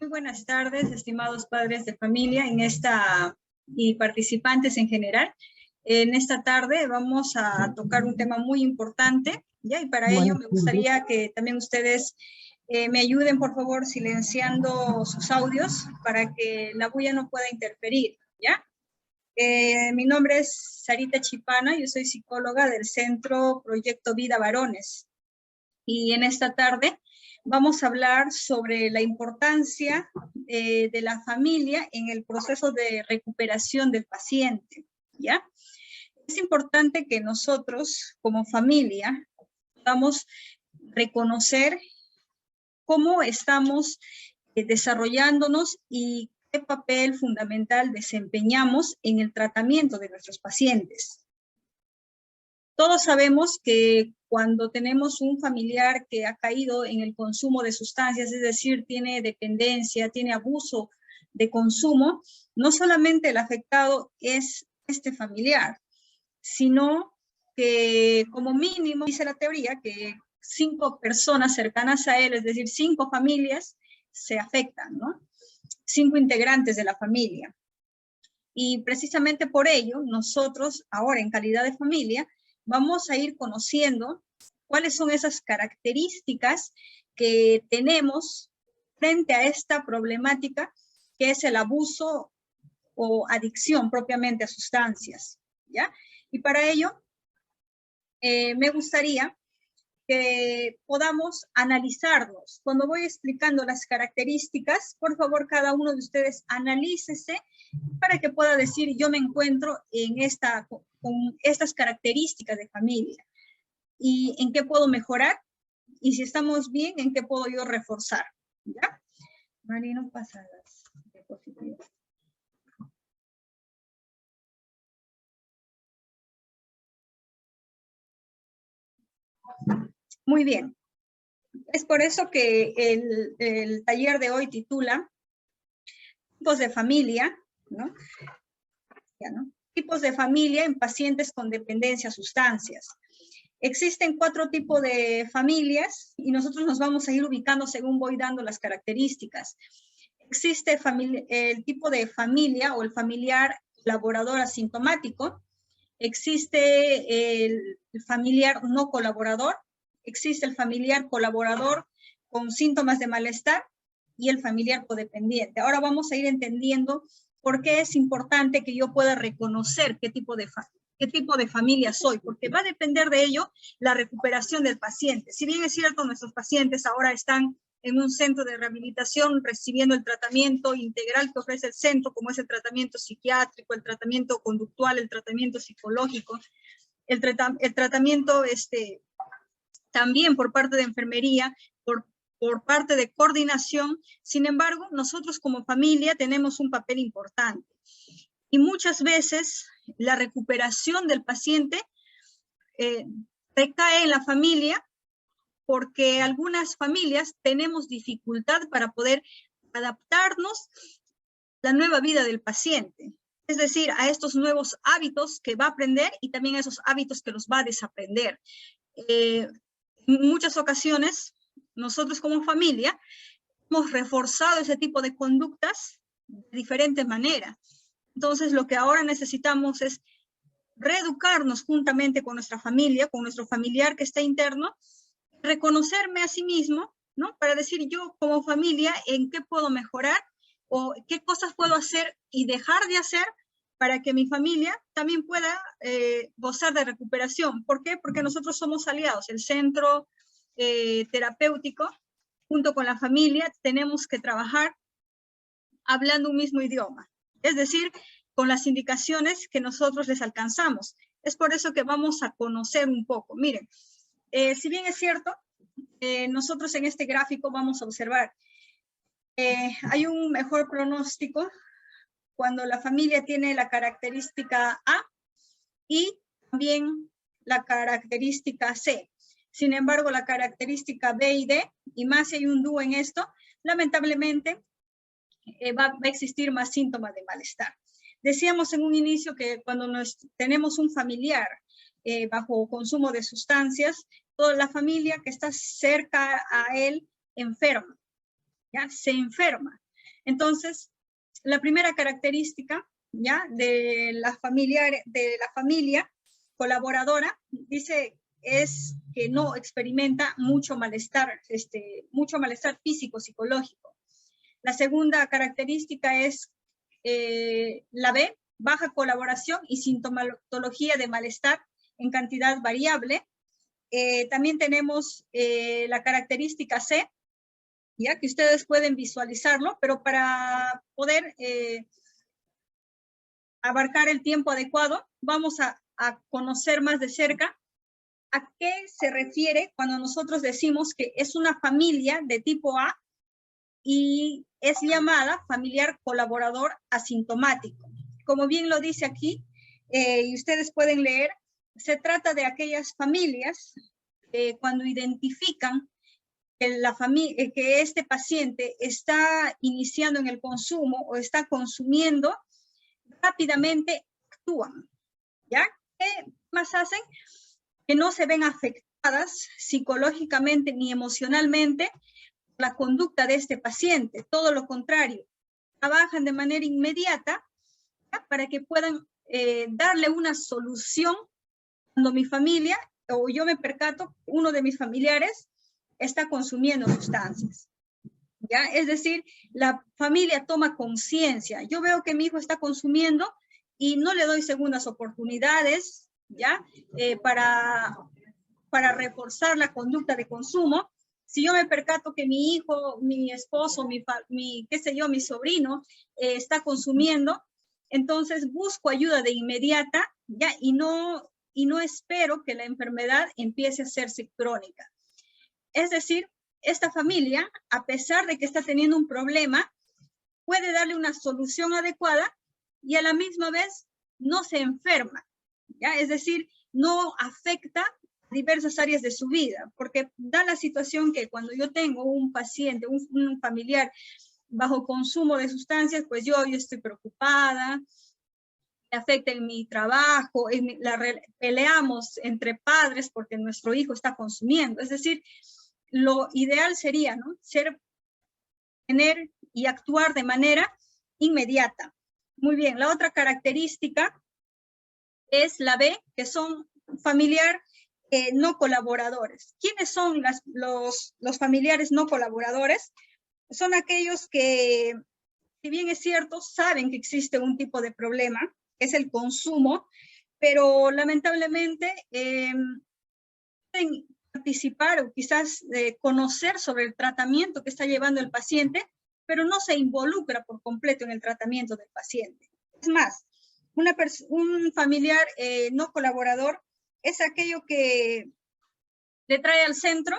Muy buenas tardes, estimados padres de familia y participantes en general. En esta tarde vamos a tocar un tema muy importante, ¿ya? Y para ello me gustaría que también ustedes me ayuden, por favor, silenciando sus audios para que la bulla no pueda interferir, ¿ya? Mi nombre es Sarita Chipana, yo soy psicóloga del Centro Proyecto Vida Varones. Y en esta tarde vamos a hablar sobre la importancia de la familia en el proceso de recuperación del paciente, ¿ya? Es importante que nosotros, como familia, podamos reconocer cómo estamos desarrollándonos y qué papel fundamental desempeñamos en el tratamiento de nuestros pacientes. Todos sabemos que cuando tenemos un familiar que ha caído en el consumo de sustancias, es decir, tiene dependencia, tiene abuso de consumo, no solamente el afectado es este familiar, sino que como mínimo, dice la teoría, que 5 personas cercanas a él, es decir, 5 familias se afectan, ¿no? 5 integrantes de la familia. Y precisamente por ello, nosotros ahora en calidad de familia, vamos a ir conociendo cuáles son esas características que tenemos frente a esta problemática que es el abuso o adicción propiamente a sustancias, ¿ya? Y para ello, me gustaría que podamos analizarnos. Cuando voy explicando las características, por favor, cada uno de ustedes analícese para que pueda decir, yo me encuentro con estas características de familia. ¿Y en qué puedo mejorar? Y si estamos bien, ¿en qué puedo yo reforzar? ¿Ya? Marino, pasa las diapositivas. Muy bien. Es por eso que el taller de hoy titula Tipos de familia, ¿no? Ya, ¿no? Tipos de familia en pacientes con dependencia a sustancias. Existen 4 tipos de familias y nosotros nos vamos a ir ubicando según voy dando las características. Existe el tipo de familia o el familiar colaborador asintomático. Existe el familiar no colaborador. Existe el familiar colaborador con síntomas de malestar y el familiar codependiente. Ahora vamos a ir entendiendo por qué es importante que yo pueda reconocer qué tipo de familia soy, porque va a depender de ello la recuperación del paciente. Si bien es cierto, nuestros pacientes ahora están en un centro de rehabilitación recibiendo el tratamiento integral que ofrece el centro, como es el tratamiento psiquiátrico, el tratamiento conductual, el tratamiento psicológico, el tratamiento también por parte de enfermería, por parte de coordinación. Sin embargo, nosotros como familia tenemos un papel importante. Y muchas veces la recuperación del paciente recae en la familia porque algunas familias tenemos dificultad para poder adaptarnos a la nueva vida del paciente. Es decir, a estos nuevos hábitos que va a aprender y también a esos hábitos que los va a desaprender. En muchas ocasiones, nosotros como familia hemos reforzado ese tipo de conductas de diferentes maneras. Entonces, lo que ahora necesitamos es reeducarnos juntamente con nuestra familia, con nuestro familiar que está interno, reconocerme a sí mismo, ¿no? Para decir yo como familia en qué puedo mejorar o qué cosas puedo hacer y dejar de hacer para que mi familia también pueda gozar de recuperación. ¿Por qué? Porque nosotros somos aliados. El centro terapéutico, junto con la familia, tenemos que trabajar hablando un mismo idioma. Es decir, con las indicaciones que nosotros les alcanzamos. Es por eso que vamos a conocer un poco. Miren, si bien es cierto, nosotros en este gráfico vamos a observar, hay un mejor pronóstico cuando la familia tiene la característica A y también la característica C. Sin embargo, la característica B y D, y más si hay un dúo en esto, lamentablemente va a existir más síntomas de malestar. Decíamos en un inicio que cuando tenemos un familiar bajo consumo de sustancias, toda la familia que está cerca a él enferma, ¿ya? Se enferma. Entonces, la primera característica, ¿ya?, de la familia colaboradora, dice, es que no experimenta mucho malestar físico, psicológico. La segunda característica es la B, baja colaboración y sintomatología de malestar en cantidad variable. También tenemos la característica C, ya que ustedes pueden visualizarlo, pero para poder abarcar el tiempo adecuado, vamos a conocer más de cerca a qué se refiere cuando nosotros decimos que es una familia de tipo A y es llamada familiar colaborador asintomático. Como bien lo dice aquí, y ustedes pueden leer, se trata de aquellas familias cuando identifican que este paciente está iniciando en el consumo o está consumiendo, rápidamente actúan, ¿ya? ¿Qué más hacen? Que no se ven afectadas psicológicamente ni emocionalmente por la conducta de este paciente, todo lo contrario, trabajan de manera inmediata, ¿ya?, para que puedan darle una solución cuando mi familia o yo me percato que uno de mis familiares está consumiendo sustancias, ¿ya? Es decir, la familia toma conciencia. Yo veo que mi hijo está consumiendo y no le doy segundas oportunidades, ¿ya? Para reforzar la conducta de consumo. Si yo me percato que mi hijo, mi esposo, qué sé yo, mi sobrino está consumiendo, entonces busco ayuda de inmediata, ¿ya? Y no espero que la enfermedad empiece a hacerse crónica. Es decir, esta familia, a pesar de que está teniendo un problema, puede darle una solución adecuada y a la misma vez no se enferma, ¿ya? Es decir, no afecta diversas áreas de su vida, porque da la situación que cuando yo tengo un paciente, un familiar bajo consumo de sustancias, pues yo estoy preocupada, me afecta en mi trabajo, peleamos entre padres porque nuestro hijo está consumiendo. Es decir, lo ideal sería, ¿no?, tener y actuar de manera inmediata. Muy bien, la otra característica es la B, que son familiar no colaboradores. ¿Quiénes son los familiares no colaboradores? Son aquellos que, si bien es cierto, saben que existe un tipo de problema, que es el consumo, pero lamentablemente pueden participar o quizás conocer sobre el tratamiento que está llevando el paciente, pero no se involucra por completo en el tratamiento del paciente. Es más, un familiar no colaborador es aquello que le trae al centro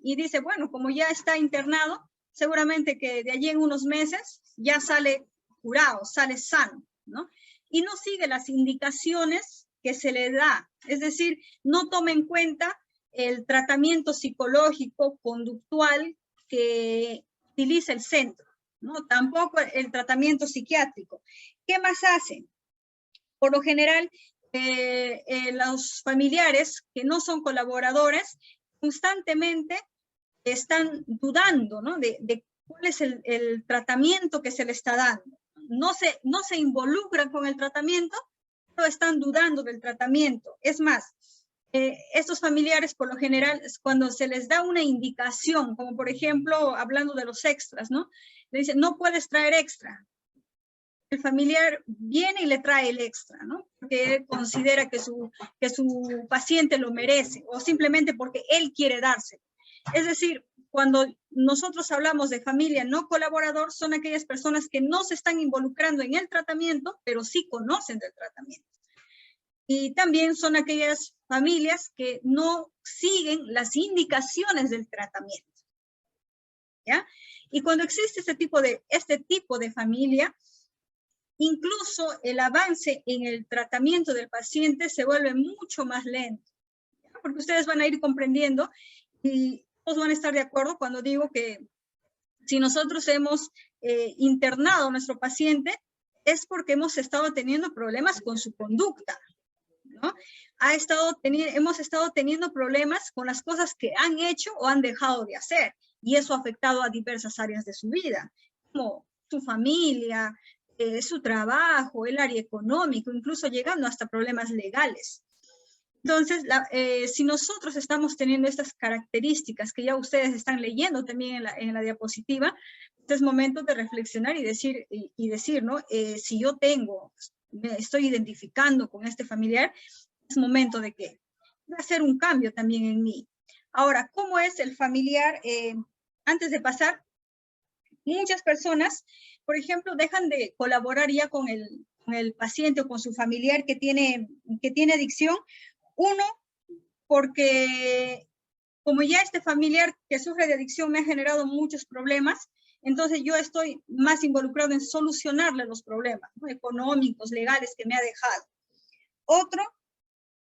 y dice, bueno, como ya está internado, seguramente que de allí en unos meses ya sale curado, sale sano, ¿no? Y no sigue las indicaciones que se le da, es decir, no toma en cuenta el tratamiento psicológico, conductual que utiliza el centro, ¿no? Tampoco el tratamiento psiquiátrico. ¿Qué más hacen? Por lo general, los familiares que no son colaboradores constantemente están dudando, ¿no?, de cuál es el tratamiento que se le está dando. No se involucran con el tratamiento, pero están dudando del tratamiento. Es más, estos familiares, por lo general, cuando se les da una indicación, como por ejemplo, hablando de los extras, ¿no?, le dicen, no puedes traer extra. El familiar viene y le trae el extra, ¿no?, porque considera que su paciente lo merece, o simplemente porque él quiere dárselo. Es decir, cuando nosotros hablamos de familia no colaborador, son aquellas personas que no se están involucrando en el tratamiento, pero sí conocen del tratamiento. Y también son aquellas familias que no siguen las indicaciones del tratamiento, ¿ya? Y cuando existe este tipo de familia, incluso el avance en el tratamiento del paciente se vuelve mucho más lento, ¿ya? Porque ustedes van a ir comprendiendo y todos van a estar de acuerdo cuando digo que si nosotros hemos internado a nuestro paciente es porque hemos estado teniendo problemas con su conducta, ¿no? Hemos estado teniendo problemas con las cosas que han hecho o han dejado de hacer, y eso ha afectado a diversas áreas de su vida, como su familia, su trabajo, el área económico, incluso llegando hasta problemas legales. Entonces, si nosotros estamos teniendo estas características que ya ustedes están leyendo también en la diapositiva, es momento de reflexionar y decir, ¿no? Si yo me estoy identificando con este familiar, es momento de hacer un cambio también en mí. Ahora, ¿cómo es el familiar? Antes de pasar, muchas personas, por ejemplo, dejan de colaborar ya con el paciente o con su familiar que tiene adicción. Uno, porque como ya este familiar que sufre de adicción me ha generado muchos problemas, entonces yo estoy más involucrado en solucionarle los problemas, ¿no?, económicos, legales que me ha dejado. Otro,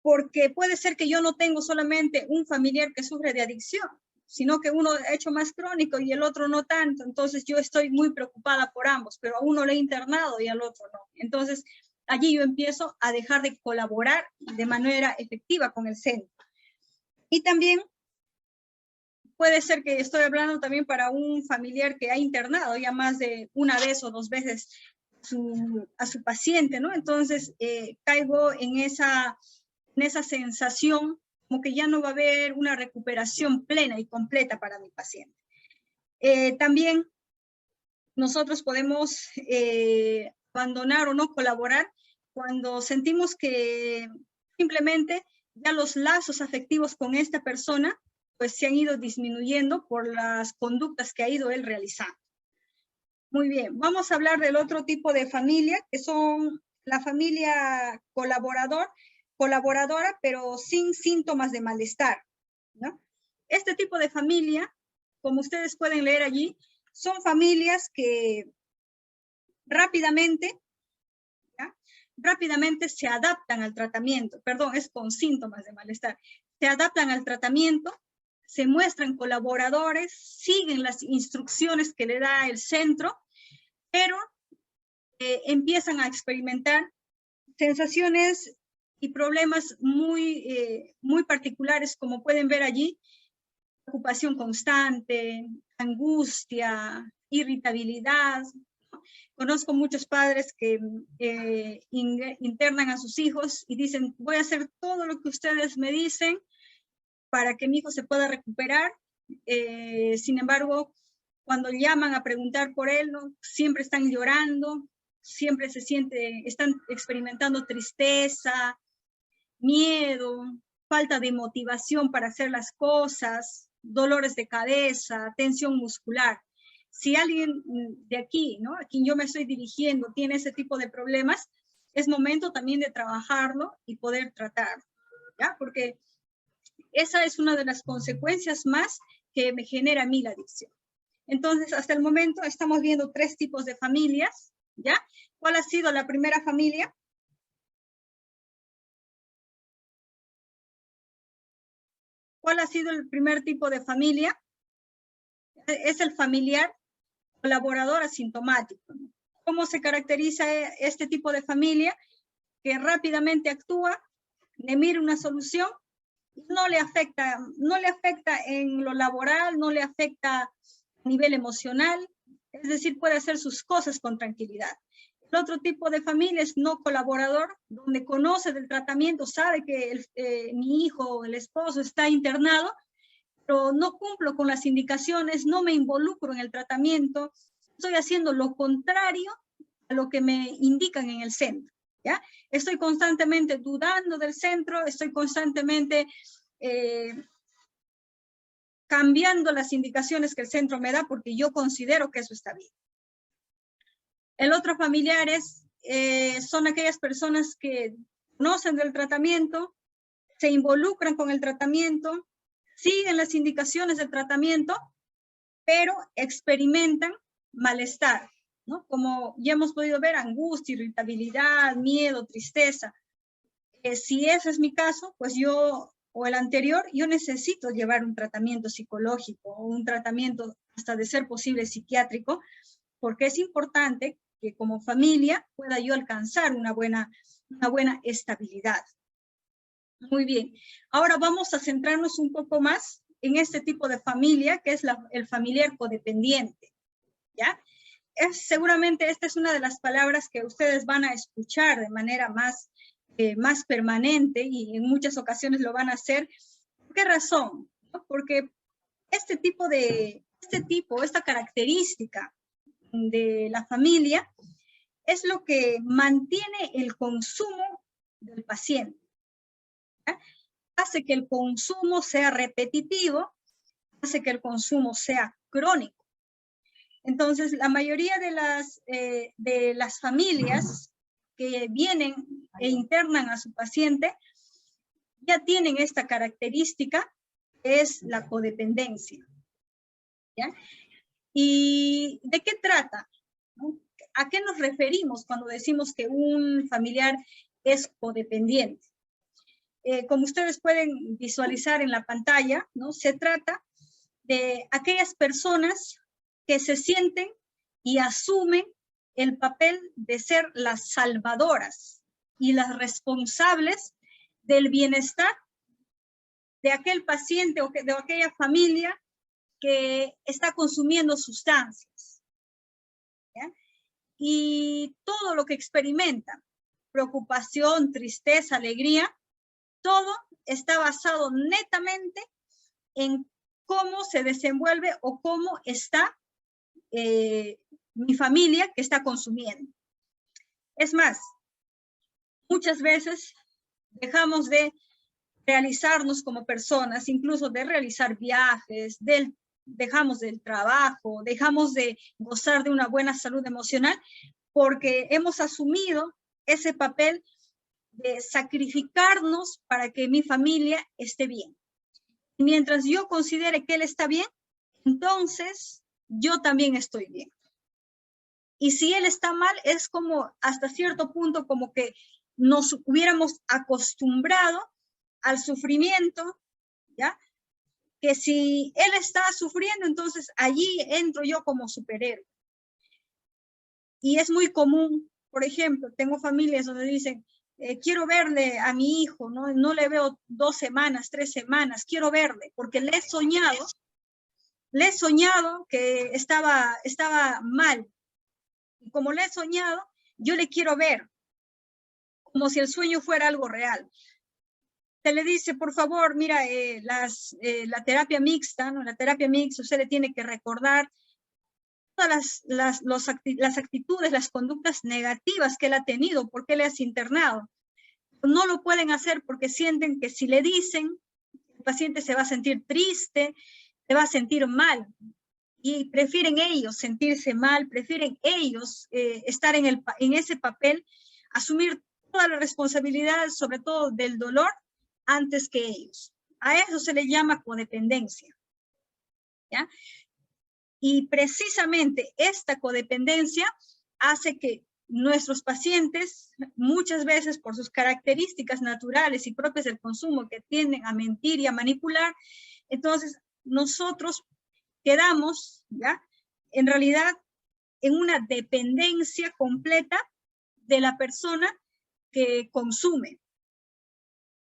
porque puede ser que yo no tengo solamente un familiar que sufre de adicción, sino que uno ha hecho más crónico y el otro no tanto. Entonces yo estoy muy preocupada por ambos, pero a uno le he internado y al otro no. Entonces allí yo empiezo a dejar de colaborar de manera efectiva con el centro. Y también puede ser que estoy hablando también para un familiar que ha internado ya más de una vez o dos veces a su paciente, ¿no? Entonces caigo en esa sensación como que ya no va a haber una recuperación plena y completa para mi paciente. También nosotros podemos abandonar o no colaborar cuando sentimos que simplemente ya los lazos afectivos con esta persona pues se han ido disminuyendo por las conductas que ha ido él realizando. Muy bien, vamos a hablar del otro tipo de familia, que son la familia colaboradora, pero sin síntomas de malestar, ¿no? Este tipo de familia, como ustedes pueden leer allí, son familias que rápidamente se adaptan al tratamiento, perdón, es con síntomas de malestar, se adaptan al tratamiento, se muestran colaboradores, siguen las instrucciones que le da el centro, pero empiezan a experimentar sensaciones y problemas muy particulares, como pueden ver allí: preocupación constante, angustia, irritabilidad. Conozco muchos padres que internan a sus hijos y dicen: voy a hacer todo lo que ustedes me dicen para que mi hijo se pueda recuperar. Sin embargo, cuando llaman a preguntar por él, ¿no?, siempre están llorando, siempre están experimentando tristeza, miedo, falta de motivación para hacer las cosas, dolores de cabeza, tensión muscular. Si alguien de aquí, ¿no?, a quien yo me estoy dirigiendo, tiene ese tipo de problemas, es momento también de trabajarlo y poder tratarlo, ¿ya? Porque esa es una de las consecuencias más que me genera a mí la adicción. Entonces, hasta el momento estamos viendo 3 tipos de familias, ¿ya? ¿Cuál ha sido la primera familia? ¿Cuál ha sido el primer tipo de familia? Es el familiar colaborador asintomático. ¿Cómo se caracteriza este tipo de familia? Que rápidamente actúa, le mira una solución, no le afecta en lo laboral, no le afecta a nivel emocional, es decir, puede hacer sus cosas con tranquilidad. El otro tipo de familia es no colaborador, donde conoce del tratamiento, sabe que mi hijo o el esposo está internado, pero no cumplo con las indicaciones, no me involucro en el tratamiento, estoy haciendo lo contrario a lo que me indican en el centro, ¿ya? Estoy constantemente dudando del centro, estoy constantemente cambiando las indicaciones que el centro me da porque yo considero que eso está bien. El otro familiares son aquellas personas que conocen del tratamiento, se involucran con el tratamiento, siguen las indicaciones del tratamiento, pero experimentan malestar, ¿no? Como ya hemos podido ver, angustia, irritabilidad, miedo, tristeza. Si ese es mi caso, pues yo, o el anterior, yo necesito llevar un tratamiento psicológico o un tratamiento hasta de ser posible psiquiátrico, porque es importante que como familia pueda yo alcanzar una buena estabilidad. Muy bien, ahora vamos a centrarnos un poco más en este tipo de familia, que es el familiar codependiente, ¿ya? seguramente esta es una de las palabras que ustedes van a escuchar de manera más permanente y en muchas ocasiones lo van a hacer. ¿Por qué razón? ¿No? Porque esta característica de la familia es lo que mantiene el consumo del paciente. ¿Ya? Hace que el consumo sea repetitivo, hace que el consumo sea crónico. Entonces, la mayoría de las familias que vienen e internan a su paciente ya tienen esta característica, que es la codependencia. ¿Ya? ¿Y de qué trata? ¿No? ¿A qué nos referimos cuando decimos que un familiar es codependiente? Como ustedes pueden visualizar en la pantalla, ¿no? Se trata de aquellas personas que se sienten y asumen el papel de ser las salvadoras y las responsables del bienestar de aquel paciente o de aquella familia que está consumiendo sustancias. ¿Ya? Y todo lo que experimenta, preocupación, tristeza, alegría, todo está basado netamente en cómo se desenvuelve o cómo está mi familia que está consumiendo. Es más, muchas veces dejamos de realizarnos como personas, incluso de realizar viajes, dejamos del trabajo, dejamos de gozar de una buena salud emocional, porque hemos asumido ese papel de sacrificarnos para que mi familia esté bien. Y mientras yo considere que él está bien, entonces yo también estoy bien. Y si él está mal, es como hasta cierto punto como que nos hubiéramos acostumbrado al sufrimiento, ¿ya? Que si él está sufriendo, entonces allí entro yo como superhéroe. Y es muy común, por ejemplo, tengo familias donde dicen, quiero verle a mi hijo, no le veo 2 semanas, 3 semanas, quiero verle, porque le he soñado que estaba mal. Y como le he soñado, yo le quiero ver, como si el sueño fuera algo real. Se le dice, por favor, mira, la terapia mixta, ¿no? La terapia mixta, usted le tiene que recordar todas las actitudes, las conductas negativas que él ha tenido, porque él es internado. No lo pueden hacer porque sienten que si le dicen, el paciente se va a sentir triste, se va a sentir mal. Y prefieren ellos sentirse mal, prefieren ellos estar en ese papel, asumir toda la responsabilidad, sobre todo del dolor, antes que ellos. A eso se le llama codependencia. ¿Ya? Y precisamente esta codependencia hace que nuestros pacientes, muchas veces por sus características naturales y propias del consumo, que tienden a mentir y a manipular, entonces nosotros quedamos, ¿ya?, en realidad en una dependencia completa de la persona que consume.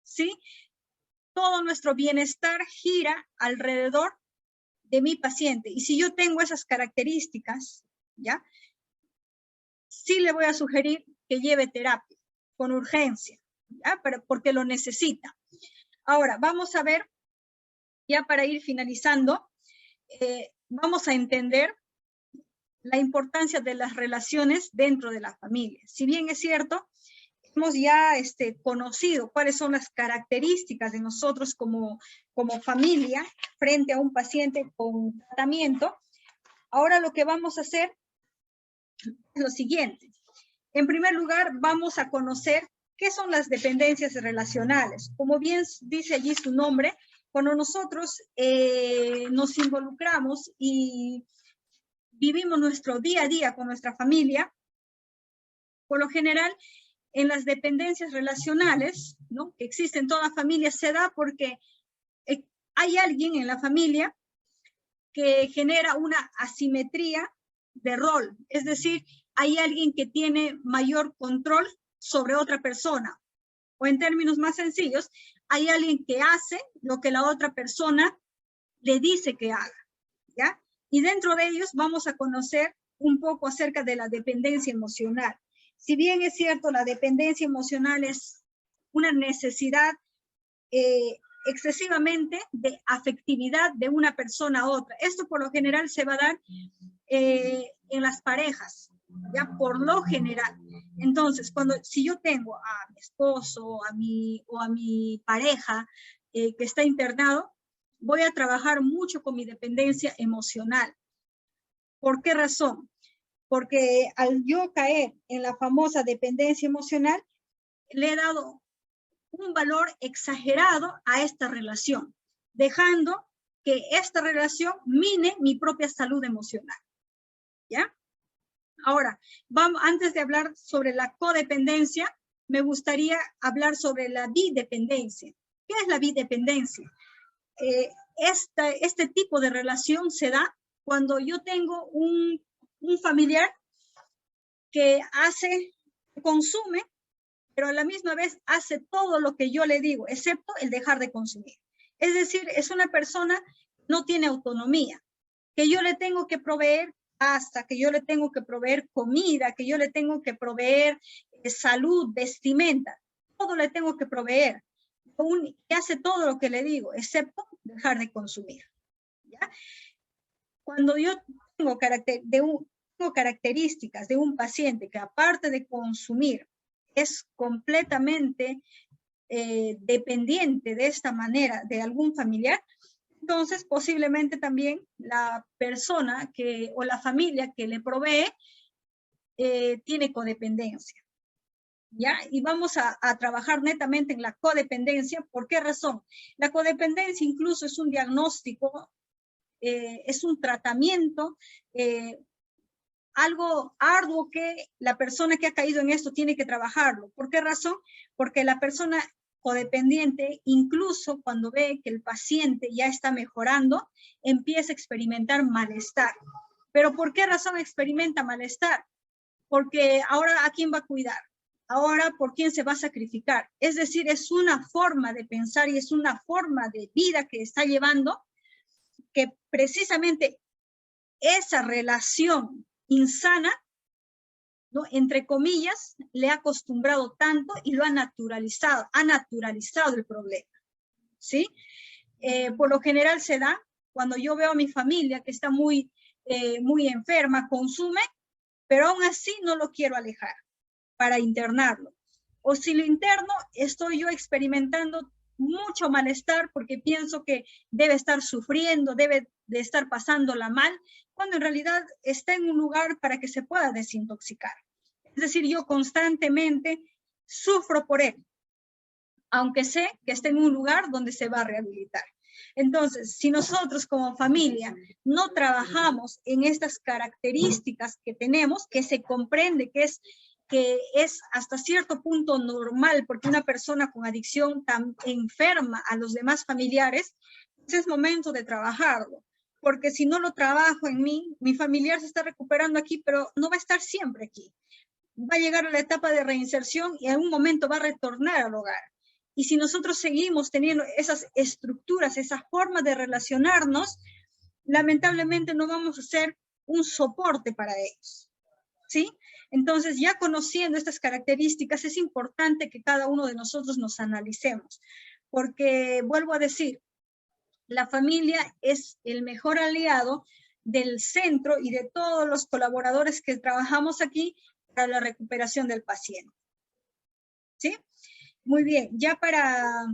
¿Sí? Todo nuestro bienestar gira alrededor de mi paciente. Y si yo tengo esas características, ¿ya?, sí le voy a sugerir que lleve terapia con urgencia, ¿ya?, porque lo necesita. Ahora, vamos a ver, ya para ir finalizando, vamos a entender la importancia de las relaciones dentro de la familia. Si bien es cierto, hemos ya conocido cuáles son las características de nosotros como familia frente a un paciente con tratamiento, ahora lo que vamos a hacer es lo siguiente. En primer lugar, vamos a conocer qué son las dependencias relacionales. Como bien dice allí su nombre, cuando nosotros nos involucramos y vivimos nuestro día a día con nuestra familia, por lo general, en las dependencias relacionales, ¿no?, que existen en toda familia, se da porque hay alguien en la familia que genera una asimetría de rol, es decir, hay alguien que tiene mayor control sobre otra persona, o en términos más sencillos, hay alguien que hace lo que la otra persona le dice que haga, ¿ya? Y dentro de ellos vamos a conocer un poco acerca de la dependencia emocional. Si bien es cierto, la dependencia emocional es una necesidad excesivamente de afectividad de una persona a otra. Esto por lo general se va a dar en las parejas, ya por lo general. Entonces, si yo tengo a mi esposo o a mi pareja que está internado, voy a trabajar mucho con mi dependencia emocional. ¿Por qué razón? Porque al yo caer en la famosa dependencia emocional, le he dado un valor exagerado a esta relación, dejando que esta relación mine mi propia salud emocional. ¿Ya? Ahora, antes de hablar sobre la codependencia, me gustaría hablar sobre la bidependencia. ¿Qué es la bidependencia? Este tipo de relación se da cuando yo tengo un familiar que consume, pero a la misma vez hace todo lo que yo le digo, excepto el dejar de consumir. Es decir, es una persona que no tiene autonomía, que yo le tengo que proveer hasta que yo le tengo que proveer comida, que yo le tengo que proveer salud, vestimenta, todo le tengo que proveer. Y hace todo lo que le digo, excepto dejar de consumir. ¿Ya? Cuando yo tengo características de un paciente que aparte de consumir, es completamente dependiente de esta manera de algún familiar, entonces posiblemente también la persona o la familia que le provee tiene codependencia. ¿Ya? Y vamos a trabajar netamente en la codependencia. ¿Por qué razón? La codependencia incluso es un diagnóstico, es un tratamiento, algo arduo que la persona que ha caído en esto tiene que trabajarlo. ¿Por qué razón? Porque la persona codependiente, incluso cuando ve que el paciente ya está mejorando, empieza a experimentar malestar. ¿Pero por qué razón experimenta malestar? Porque ahora ¿a quién va a cuidar? Ahora ¿por quién se va a sacrificar? Es decir, es una forma de pensar y es una forma de vida que está llevando, que precisamente esa relación insana, ¿no?, entre comillas, le ha acostumbrado tanto y lo ha naturalizado el problema, ¿sí? Por lo general se da cuando yo veo a mi familia que está muy enferma, consume, pero aún así no lo quiero alejar para internarlo. O si lo interno, estoy yo experimentando mucho malestar porque pienso que debe estar sufriendo, debe de estar pasándola mal, cuando en realidad está en un lugar para que se pueda desintoxicar. Es decir, yo constantemente sufro por él, aunque sé que está en un lugar donde se va a rehabilitar. Entonces, si nosotros como familia no trabajamos en estas características que tenemos, que se comprende que es hasta cierto punto normal, porque una persona con adicción tan enferma a los demás familiares, pues es momento de trabajarlo. Porque si no lo trabajo en mí, mi familiar se está recuperando aquí, pero no va a estar siempre aquí. Va a llegar a la etapa de reinserción y en un momento va a retornar al hogar. Y si nosotros seguimos teniendo esas estructuras, esa forma de relacionarnos, lamentablemente no vamos a ser un soporte para ellos, ¿sí? Entonces, ya conociendo estas características, es importante que cada uno de nosotros nos analicemos, porque, vuelvo a decir, la familia es el mejor aliado del centro y de todos los colaboradores que trabajamos aquí para la recuperación del paciente, ¿sí? Muy bien, ya para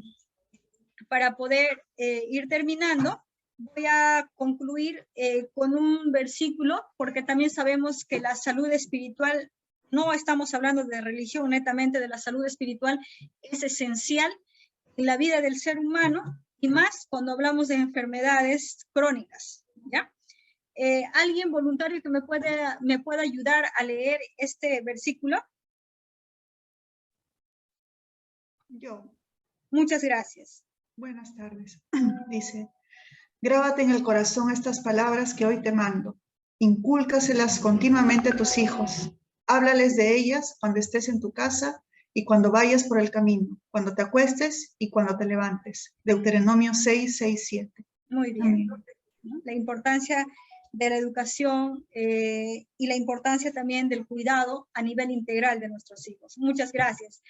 poder ir terminando, voy a concluir con un versículo, porque también sabemos que la salud espiritual, no estamos hablando de religión, netamente de la salud espiritual, es esencial en la vida del ser humano, y más cuando hablamos de enfermedades crónicas, ¿ya? ¿Alguien voluntario que me pueda ayudar a leer este versículo? Yo. Muchas gracias. Buenas tardes. Dice, grábate en el corazón estas palabras que hoy te mando. Incúlcaselas continuamente a tus hijos. Háblales de ellas cuando estés en tu casa y cuando vayas por el camino, cuando te acuestes y cuando te levantes. Deuteronomio 6, 6, 7. Muy bien. Amén. La importancia de la educación y la importancia también del cuidado a nivel integral de nuestros hijos. Muchas gracias.